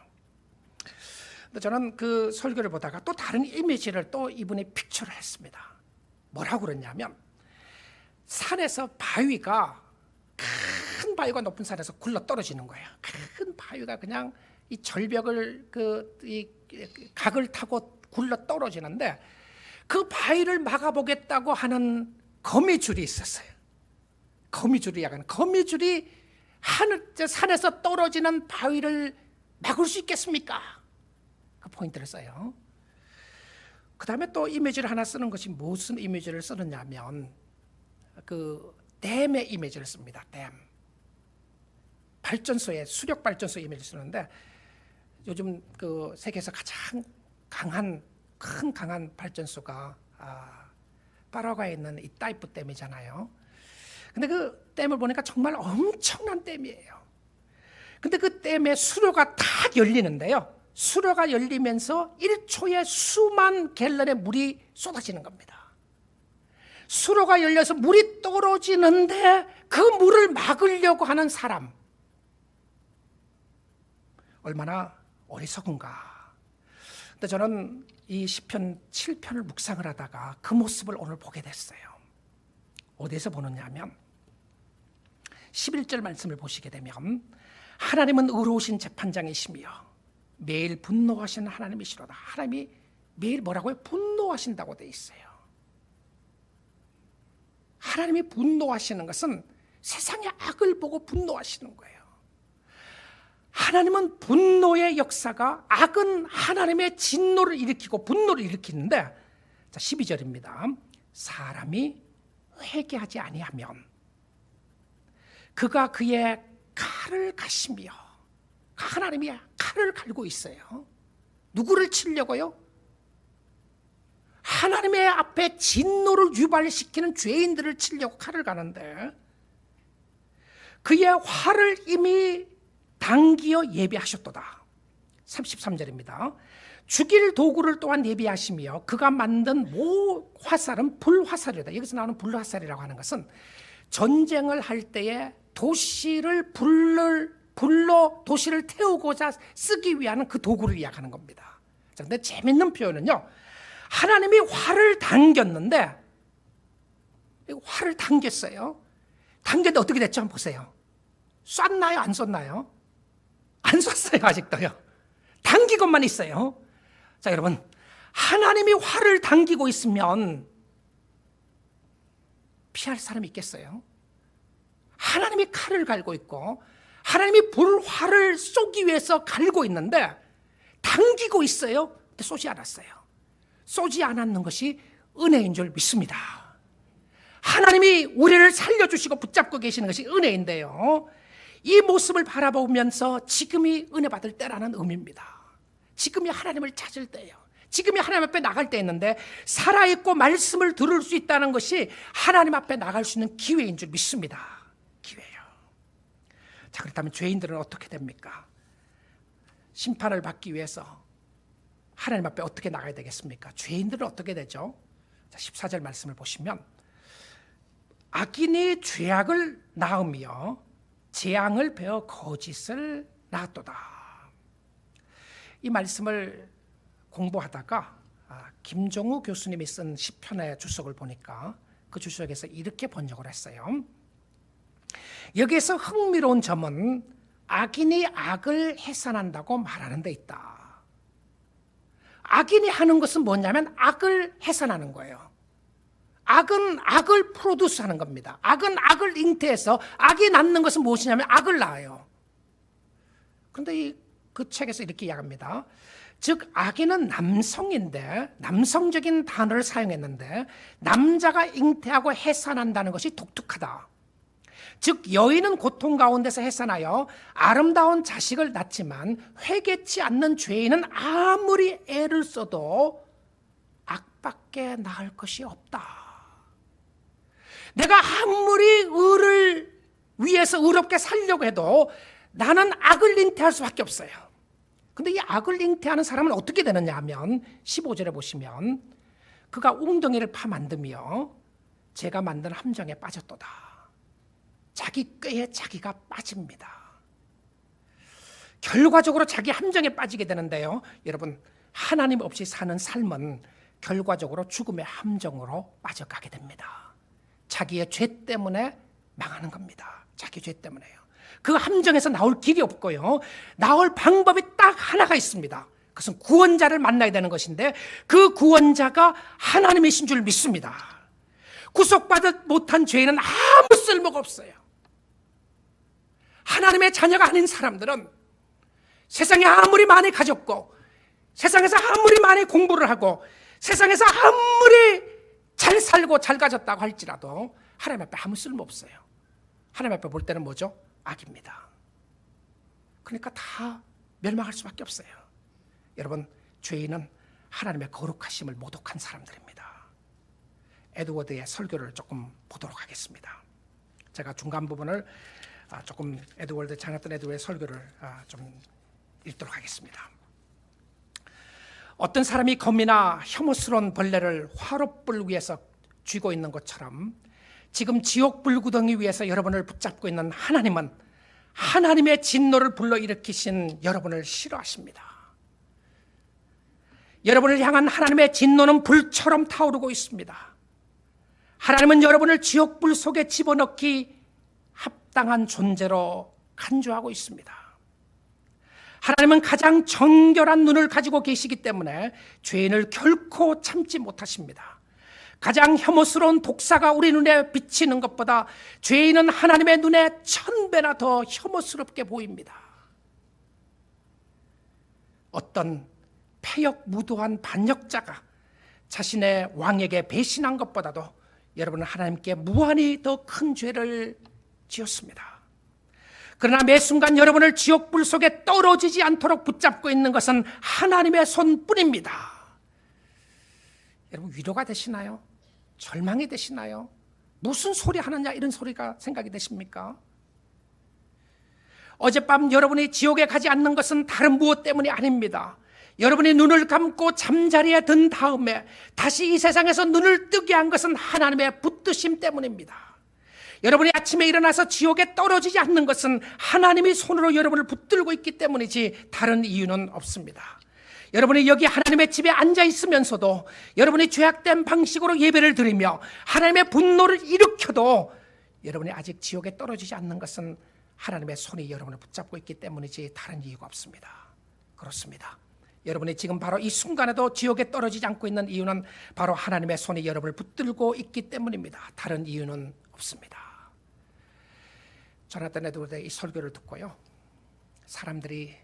근데 저는 그 설교를 보다가 또 다른 이미지를 또 이분이 픽처를 했습니다. 뭐라고 그랬냐면, 산에서 바위가, 큰 바위가 높은 산에서 굴러 떨어지는 거예요. 큰 바위가 그냥 이 절벽을 이 각을 타고 굴러 떨어지는데, 그 바위를 막아보겠다고 하는 거미줄이 있었어요. 거미줄이 산에서 떨어지는 바위를 막을 수 있겠습니까? 그 포인트를 써요. 그 다음에 또 이미지를 하나 쓰는 것이, 무슨 이미지를 쓰느냐면 그 댐의 이미지를 씁니다. 댐. 발전소의, 수력 발전소 이미지를 쓰는데, 요즘 그 세계에서 가장 강한 발전소가 파라과이에 있는 이 타이프 댐이잖아요. 근데 그 댐을 보니까 정말 엄청난 댐이에요. 근데 그 댐의 수로가 딱 열리는데요, 수로가 열리면서 1초에 수만 갤런의 물이 쏟아지는 겁니다. 수로가 열려서 물이 떨어지는데 그 물을 막으려고 하는 사람, 얼마나 어리석은가. 근데 저는 이 시편 7편을 묵상을 하다가 그 모습을 오늘 보게 됐어요. 어디에서 보느냐면 11절 말씀을 보시게 되면, 하나님은 의로우신 재판장이시며 매일 분노하시는 하나님이시로다. 하나님이 매일 뭐라고요? 분노하신다고 돼 있어요. 하나님이 분노하시는 것은 세상의 악을 보고 분노하시는 거예요. 하나님은 분노의 역사가, 악은 하나님의 진노를 일으키고 분노를 일으키는데, 자 12절입니다. 사람이 회개하지 아니하면 그가 그의 칼을 가시며, 하나님이 칼을 갈고 있어요. 누구를 치려고요? 하나님의 앞에 진노를 유발시키는 죄인들을 치려고 칼을 가는데, 그의 활을 이미 당기어 예비하셨도다. 33절입니다. 죽일 도구를 또한 예비하시며 그가 만든 모 화살은 불화살이다. 여기서 나오는 불화살이라고 하는 것은 전쟁을 할 때에 불로 도시를 태우고자 쓰기 위한 그 도구를 이야기하는 겁니다. 그런데 재밌는 표현은요, 하나님이 활을 당겼는데, 활을 당겼어요. 당겼는데 어떻게 됐죠? 한번 보세요. 쐈나요? 안 쐈나요? 안 쐈어요. 아직도요. 당기고만 있어요. 자, 여러분, 하나님이 활을 당기고 있으면 피할 사람이 있겠어요? 하나님이 칼을 갈고 있고 하나님이 불화를 쏘기 위해서 갈고 있는데 당기고 있어요. 근데 쏘지 않았어요. 쏘지 않았는 것이 은혜인 줄 믿습니다. 하나님이 우리를 살려주시고 붙잡고 계시는 것이 은혜인데요, 이 모습을 바라보면서 지금이 은혜 받을 때라는 의미입니다. 지금이 하나님을 찾을 때예요. 지금이 하나님 앞에 나갈 때였는데 살아있고 말씀을 들을 수 있다는 것이 하나님 앞에 나갈 수 있는 기회인 줄 믿습니다. 기회예요. 자, 그렇다면 죄인들은 어떻게 됩니까? 심판을 받기 위해서 하나님 앞에 어떻게 나가야 되겠습니까? 죄인들은 어떻게 되죠? 자, 14절 말씀을 보시면 악인이 죄악을 낳으며 재앙을 베어 거짓을 낳았도다. 이 말씀을 공부하다가 김종우 교수님이 쓴 시편의 주석을 보니까 그 주석에서 이렇게 번역을 했어요. 여기에서 흥미로운 점은 악인이 악을 해산한다고 말하는 데 있다. 악인이 하는 것은 뭐냐면 악을 해산하는 거예요. 악은 악을 프로듀스하는 겁니다. 악은 악을 잉태해서 악이 낳는 것은 무엇이냐면 악을 낳아요. 그런데 그 책에서 이렇게 이야기합니다. 즉 악인은 남성인데 남성적인 단어를 사용했는데 남자가 잉태하고 해산한다는 것이 독특하다. 즉 여인은 고통 가운데서 해산하여 아름다운 자식을 낳지만 회개치 않는 죄인은 아무리 애를 써도 악밖에 낳을 것이 없다. 내가 아무리 의를 위해서 의롭게 살려고 해도 나는 악을 잉태할 수밖에 없어요. 근데 이 악을 잉태하는 사람은 어떻게 되느냐 하면 15절에 보시면 그가 웅덩이를 파 만들며 제가 만든 함정에 빠졌도다. 자기 꾀에 자기가 빠집니다. 결과적으로 자기 함정에 빠지게 되는데요, 여러분, 하나님 없이 사는 삶은 결과적으로 죽음의 함정으로 빠져가게 됩니다. 자기의 죄 때문에 망하는 겁니다. 자기 죄 때문에요. 그 함정에서 나올 길이 없고요, 나올 방법이 딱 하나가 있습니다. 그것은 구원자를 만나야 되는 것인데 그 구원자가 하나님이신 줄 믿습니다. 구속받지 못한 죄인은 아무 쓸모가 없어요. 하나님의 자녀가 아닌 사람들은 세상에 아무리 많이 가졌고 세상에서 아무리 많이 공부를 하고 세상에서 아무리 잘 살고 잘 가졌다고 할지라도 하나님 앞에 아무 쓸모 없어요. 하나님 앞에 볼 때는 뭐죠? 악입니다. 그러니까 다 멸망할 수밖에 없어요. 여러분, 죄인은 하나님의 거룩하심을 모독한 사람들입니다. 에드워드의 설교를 조금 보도록 하겠습니다. 제가 중간 부분을 조금 자나튼 에드워드의 설교를 좀 읽도록 하겠습니다. 어떤 사람이 거미나 혐오스러운 벌레를 화롯불 위에서 쥐고 있는 것처럼 지금 지옥 불구덩이 위에서 여러분을 붙잡고 있는 하나님은 하나님의 진노를 불러일으키신 여러분을 싫어하십니다. 여러분을 향한 하나님의 진노는 불처럼 타오르고 있습니다. 하나님은 여러분을 지옥불 속에 집어넣기 합당한 존재로 간주하고 있습니다. 하나님은 가장 정결한 눈을 가지고 계시기 때문에 죄인을 결코 참지 못하십니다. 가장 혐오스러운 독사가 우리 눈에 비치는 것보다 죄인은 하나님의 눈에 1000배나 더 혐오스럽게 보입니다. 어떤 패역무도한 반역자가 자신의 왕에게 배신한 것보다도 여러분은 하나님께 무한히 더 큰 죄를 지었습니다. 그러나 매 순간 여러분을 지옥불 속에 떨어지지 않도록 붙잡고 있는 것은 하나님의 손뿐입니다. 여러분, 위로가 되시나요? 절망이 되시나요? 무슨 소리 하느냐, 이런 소리가 생각이 되십니까? 어젯밤 여러분이 지옥에 가지 않는 것은 다른 무엇 때문이 아닙니다. 여러분이 눈을 감고 잠자리에 든 다음에 다시 이 세상에서 눈을 뜨게 한 것은 하나님의 붙드심 때문입니다. 여러분이 아침에 일어나서 지옥에 떨어지지 않는 것은 하나님이 손으로 여러분을 붙들고 있기 때문이지 다른 이유는 없습니다. 여러분이 여기 하나님의 집에 앉아 있으면서도 여러분이 죄악된 방식으로 예배를 드리며 하나님의 분노를 일으켜도 여러분이 아직 지옥에 떨어지지 않는 것은 하나님의 손이 여러분을 붙잡고 있기 때문이지 다른 이유가 없습니다. 그렇습니다. 여러분이 지금 바로 이 순간에도 지옥에 떨어지지 않고 있는 이유는 바로 하나님의 손이 여러분을 붙들고 있기 때문입니다. 다른 이유는 없습니다. 조나단 에드워드의 이 설교를 듣고요, 사람들이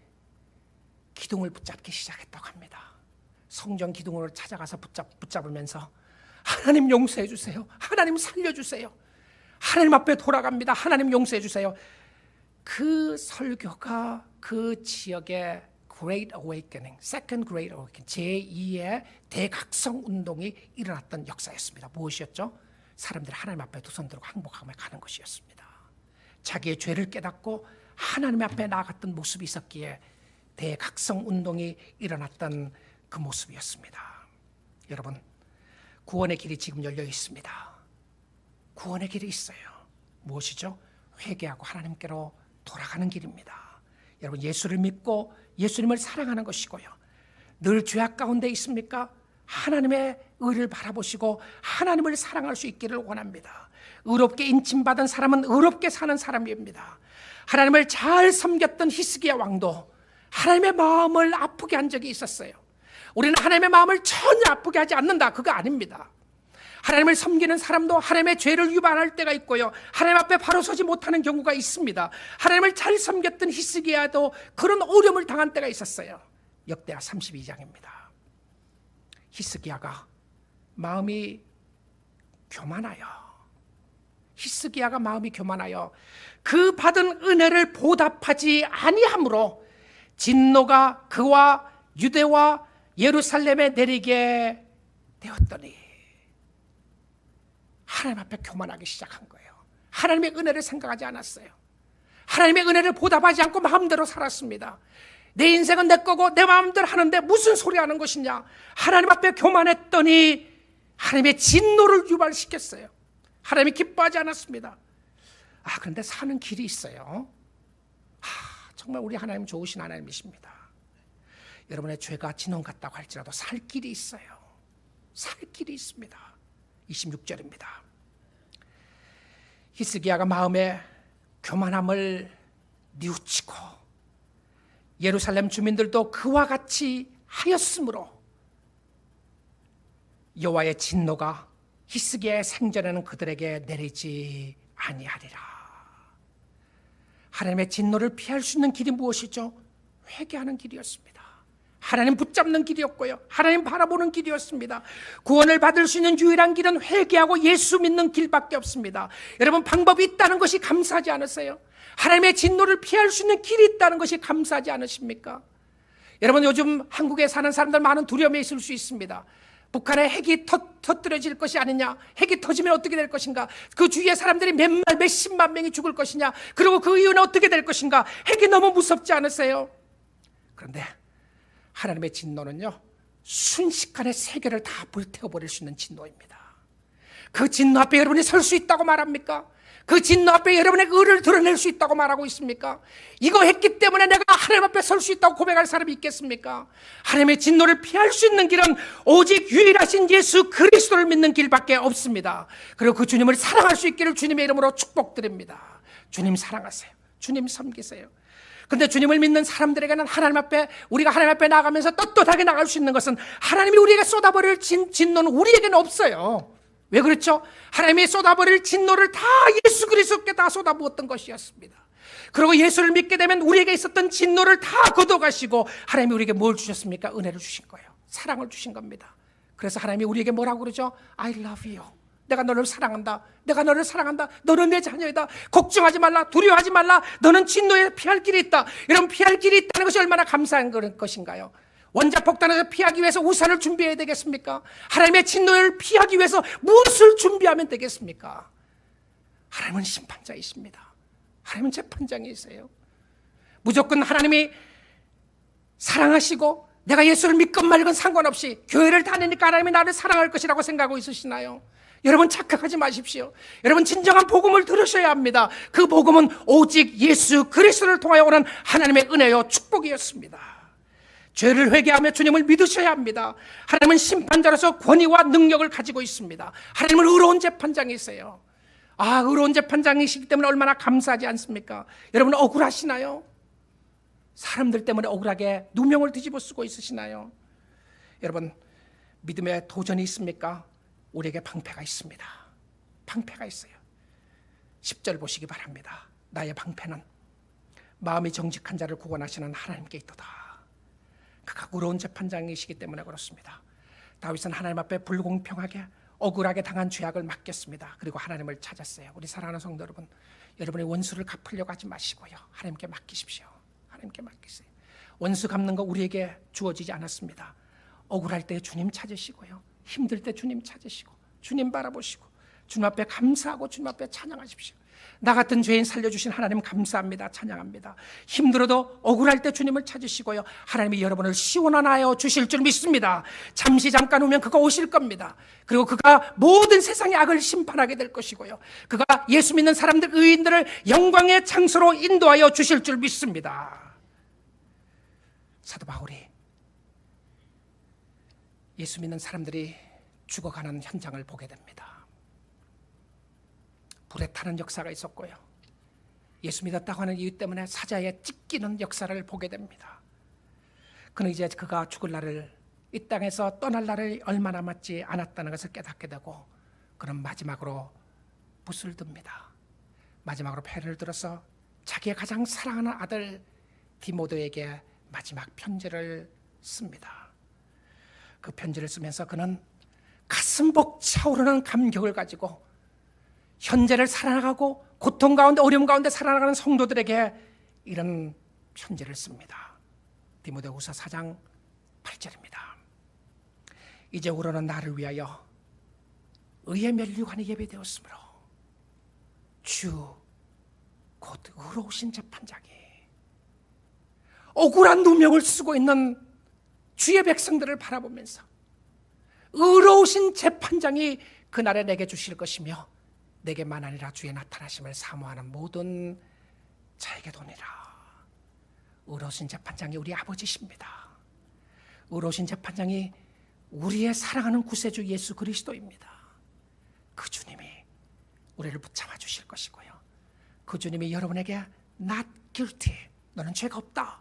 기둥을 붙잡기 시작했다고 합니다. 성전 기둥을 찾아가서 붙잡으면서 하나님 용서해 주세요, 하나님 살려주세요, 하나님 앞에 돌아갑니다, 하나님 용서해 주세요. 그 설교가 그 지역의 Great Awakening, Second Great Awakening, 제2의 대각성 운동이 일어났던 역사였습니다. 무엇이었죠? 사람들이 하나님 앞에 두 손 들고 항복하며 가는 것이었습니다. 자기의 죄를 깨닫고 하나님 앞에 나아갔던 모습이 있었기에 대각성 운동이 일어났던 그 모습이었습니다. 여러분, 구원의 길이 지금 열려 있습니다. 구원의 길이 있어요. 무엇이죠? 회개하고 하나님께로 돌아가는 길입니다. 여러분, 예수를 믿고 예수님을 사랑하는 것이고요, 늘 죄악 가운데 있습니까? 하나님의 의를 바라보시고 하나님을 사랑할 수 있기를 원합니다. 의롭게 인침받은 사람은 의롭게 사는 사람입니다. 하나님을 잘 섬겼던 히스기야 왕도 하나님의 마음을 아프게 한 적이 있었어요. 우리는 하나님의 마음을 전혀 아프게 하지 않는다, 그거 아닙니다. 하나님을 섬기는 사람도 하나님의 죄를 유발할 때가 있고요, 하나님 앞에 바로 서지 못하는 경우가 있습니다. 하나님을 잘 섬겼던 히스기야도 그런 어려움을 당한 때가 있었어요. 역대하 32장입니다. 히스기야가 마음이 교만하여, 히스기야가 마음이 교만하여 그 받은 은혜를 보답하지 아니함으로 진노가 그와 유대와 예루살렘에 내리게 되었더니 하나님 앞에 교만하기 시작한 거예요. 하나님의 은혜를 생각하지 않았어요. 하나님의 은혜를 보답하지 않고 마음대로 살았습니다. 내 인생은 내 거고 내 마음대로 하는데 무슨 소리 하는 것이냐. 하나님 앞에 교만했더니 하나님의 진노를 유발시켰어요. 하나님이 기뻐하지 않았습니다. 그런데 사는 길이 있어요. 정말 우리 하나님 좋으신 하나님이십니다. 여러분의 죄가 진원 같다고 할지라도 살 길이 있어요. 살 길이 있습니다. 26절입니다. 히스기야가 마음에 교만함을 뉘우치고 예루살렘 주민들도 그와 같이 하였으므로 여호와의 진노가 히스기야의 생전에는 그들에게 내리지 아니하리라. 하나님의 진노를 피할 수 있는 길이 무엇이죠? 회개하는 길이었습니다. 하나님 붙잡는 길이었고요, 하나님 바라보는 길이었습니다. 구원을 받을 수 있는 유일한 길은 회개하고 예수 믿는 길밖에 없습니다. 여러분, 방법이 있다는 것이 감사하지 않으세요? 하나님의 진노를 피할 수 있는 길이 있다는 것이 감사하지 않으십니까? 여러분, 요즘 한국에 사는 사람들 많은 두려움에 있을 수 있습니다. 북한에 핵이 터뜨려질 것이 아니냐, 핵이 터지면 어떻게 될 것인가, 그 주위의 사람들이 몇십만 명이 죽을 것이냐, 그리고 그 이유는 어떻게 될 것인가. 핵이 너무 무섭지 않으세요? 그런데 하나님의 진노는요, 순식간에 세계를 다 불태워버릴 수 있는 진노입니다. 그 진노 앞에 여러분이 설 수 있다고 말합니까? 그 진노 앞에 여러분의 의를 드러낼 수 있다고 말하고 있습니까? 이거 했기 때문에 내가 하나님 앞에 설 수 있다고 고백할 사람이 있겠습니까? 하나님의 진노를 피할 수 있는 길은 오직 유일하신 예수 그리스도를 믿는 길밖에 없습니다. 그리고 그 주님을 사랑할 수 있기를 주님의 이름으로 축복드립니다. 주님 사랑하세요. 주님 섬기세요. 근데 주님을 믿는 사람들에게는 하나님 앞에, 우리가 하나님 앞에 나가면서 떳떳하게 나갈 수 있는 것은 하나님이 우리에게 쏟아버릴 진노는 우리에게는 없어요. 왜 그렇죠? 하나님이 쏟아버릴 진노를 다 예수 그리스도께 다 쏟아부었던 것이었습니다. 그리고 예수를 믿게 되면 우리에게 있었던 진노를 다 걷어가시고 하나님이 우리에게 뭘 주셨습니까? 은혜를 주신 거예요. 사랑을 주신 겁니다. 그래서 하나님이 우리에게 뭐라고 그러죠? I love you. 내가 너를 사랑한다. 내가 너를 사랑한다. 너는 내 자녀이다. 걱정하지 말라. 두려워하지 말라. 너는 진노에 피할 길이 있다. 여러분, 피할 길이 있다는 것이 얼마나 감사한 것인가요? 원자폭탄에서 피하기 위해서 우산을 준비해야 되겠습니까? 하나님의 진노를 피하기 위해서 무엇을 준비하면 되겠습니까? 하나님은 심판자이십니다. 하나님은 재판장이세요. 무조건 하나님이 사랑하시고 내가 예수를 믿건 말건 상관없이 교회를 다니니까 하나님이 나를 사랑할 것이라고 생각하고 있으시나요? 여러분 착각하지 마십시오. 여러분 진정한 복음을 들으셔야 합니다. 그 복음은 오직 예수 그리스도를 통하여 오는 하나님의 은혜요 축복이었습니다. 죄를 회개하며 주님을 믿으셔야 합니다. 하나님은 심판자로서 권위와 능력을 가지고 있습니다. 하나님은 의로운 재판장이세요. 의로운 재판장이시기 때문에 얼마나 감사하지 않습니까? 여러분 억울하시나요? 사람들 때문에 억울하게 누명을 뒤집어 쓰고 있으시나요? 여러분 믿음에 도전이 있습니까? 우리에게 방패가 있습니다. 방패가 있어요. 10절 보시기 바랍니다. 나의 방패는 마음이 정직한 자를 구원하시는 하나님께 있도다. 그가 의로운 재판장이시기 때문에 그렇습니다. 다윗은 하나님 앞에 불공평하게 억울하게 당한 죄악을 맡겼습니다. 그리고 하나님을 찾았어요. 우리 사랑하는 성도 여러분, 여러분의 원수를 갚으려고 하지 마시고요. 하나님께 맡기십시오. 하나님께 맡기세요. 원수 갚는 거 우리에게 주어지지 않았습니다. 억울할 때 주님 찾으시고요. 힘들 때 주님 찾으시고 주님 바라보시고 주님 앞에 감사하고 주님 앞에 찬양하십시오. 나 같은 죄인 살려주신 하나님 감사합니다. 찬양합니다. 힘들어도 억울할 때 주님을 찾으시고요. 하나님이 여러분을 시원하여 주실 줄 믿습니다. 잠시 잠깐 오면 그가 오실 겁니다. 그리고 그가 모든 세상의 악을 심판하게 될 것이고요. 그가 예수 믿는 사람들, 의인들을 영광의 장소로 인도하여 주실 줄 믿습니다. 사도 바울이 예수 믿는 사람들이 죽어가는 현장을 보게 됩니다. 불에 타는 역사가 있었고요. 예수 믿었다고 하는 이유 때문에 사자에 찢기는 역사를 보게 됩니다. 그는 이제 그가 죽을 날을, 이 땅에서 떠날 날을 얼마 남았지 않았다는 것을 깨닫게 되고 그는 마지막으로 붓을 듭니다. 마지막으로 패를 들어서 자기의 가장 사랑하는 아들 디모데에게 마지막 편지를 씁니다. 그 편지를 쓰면서 그는 가슴 벅차오르는 감격을 가지고 현재를 살아나가고 고통 가운데 어려움 가운데 살아나가는 성도들에게 이런 편지를 씁니다. 디모데후서 4장 8절입니다. 이제후로는 나를 위하여 의의 면류관이 예배되었으므로 주 곧 의로우신 재판장이 억울한 누명을 쓰고 있는 주의 백성들을 바라보면서 의로우신 재판장이 그날에 내게 주실 것이며 내게만 아니라 주의 나타나심을 사모하는 모든 자에게 도니라. 의로우신 재판장이 우리 아버지십니다. 의로우신 재판장이 우리의 사랑하는 구세주 예수 그리스도입니다. 그 주님이 우리를 붙잡아 주실 것이고요. 그 주님이 여러분에게 not guilty, 너는 죄가 없다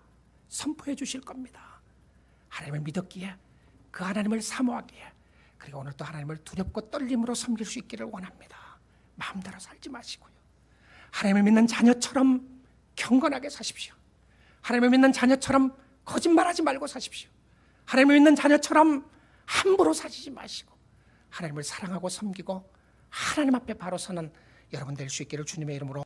선포해 주실 겁니다. 하나님을 믿었기에, 그 하나님을 사모하기에, 그리고 오늘 또 하나님을 두렵고 떨림으로 섬길 수 있기를 원합니다. 마음대로 살지 마시고요. 하나님을 믿는 자녀처럼 경건하게 사십시오. 하나님을 믿는 자녀처럼 거짓말하지 말고 사십시오. 하나님을 믿는 자녀처럼 함부로 사시지 마시고 하나님을 사랑하고 섬기고 하나님 앞에 바로 서는 여러분 될 수 있기를 주님의 이름으로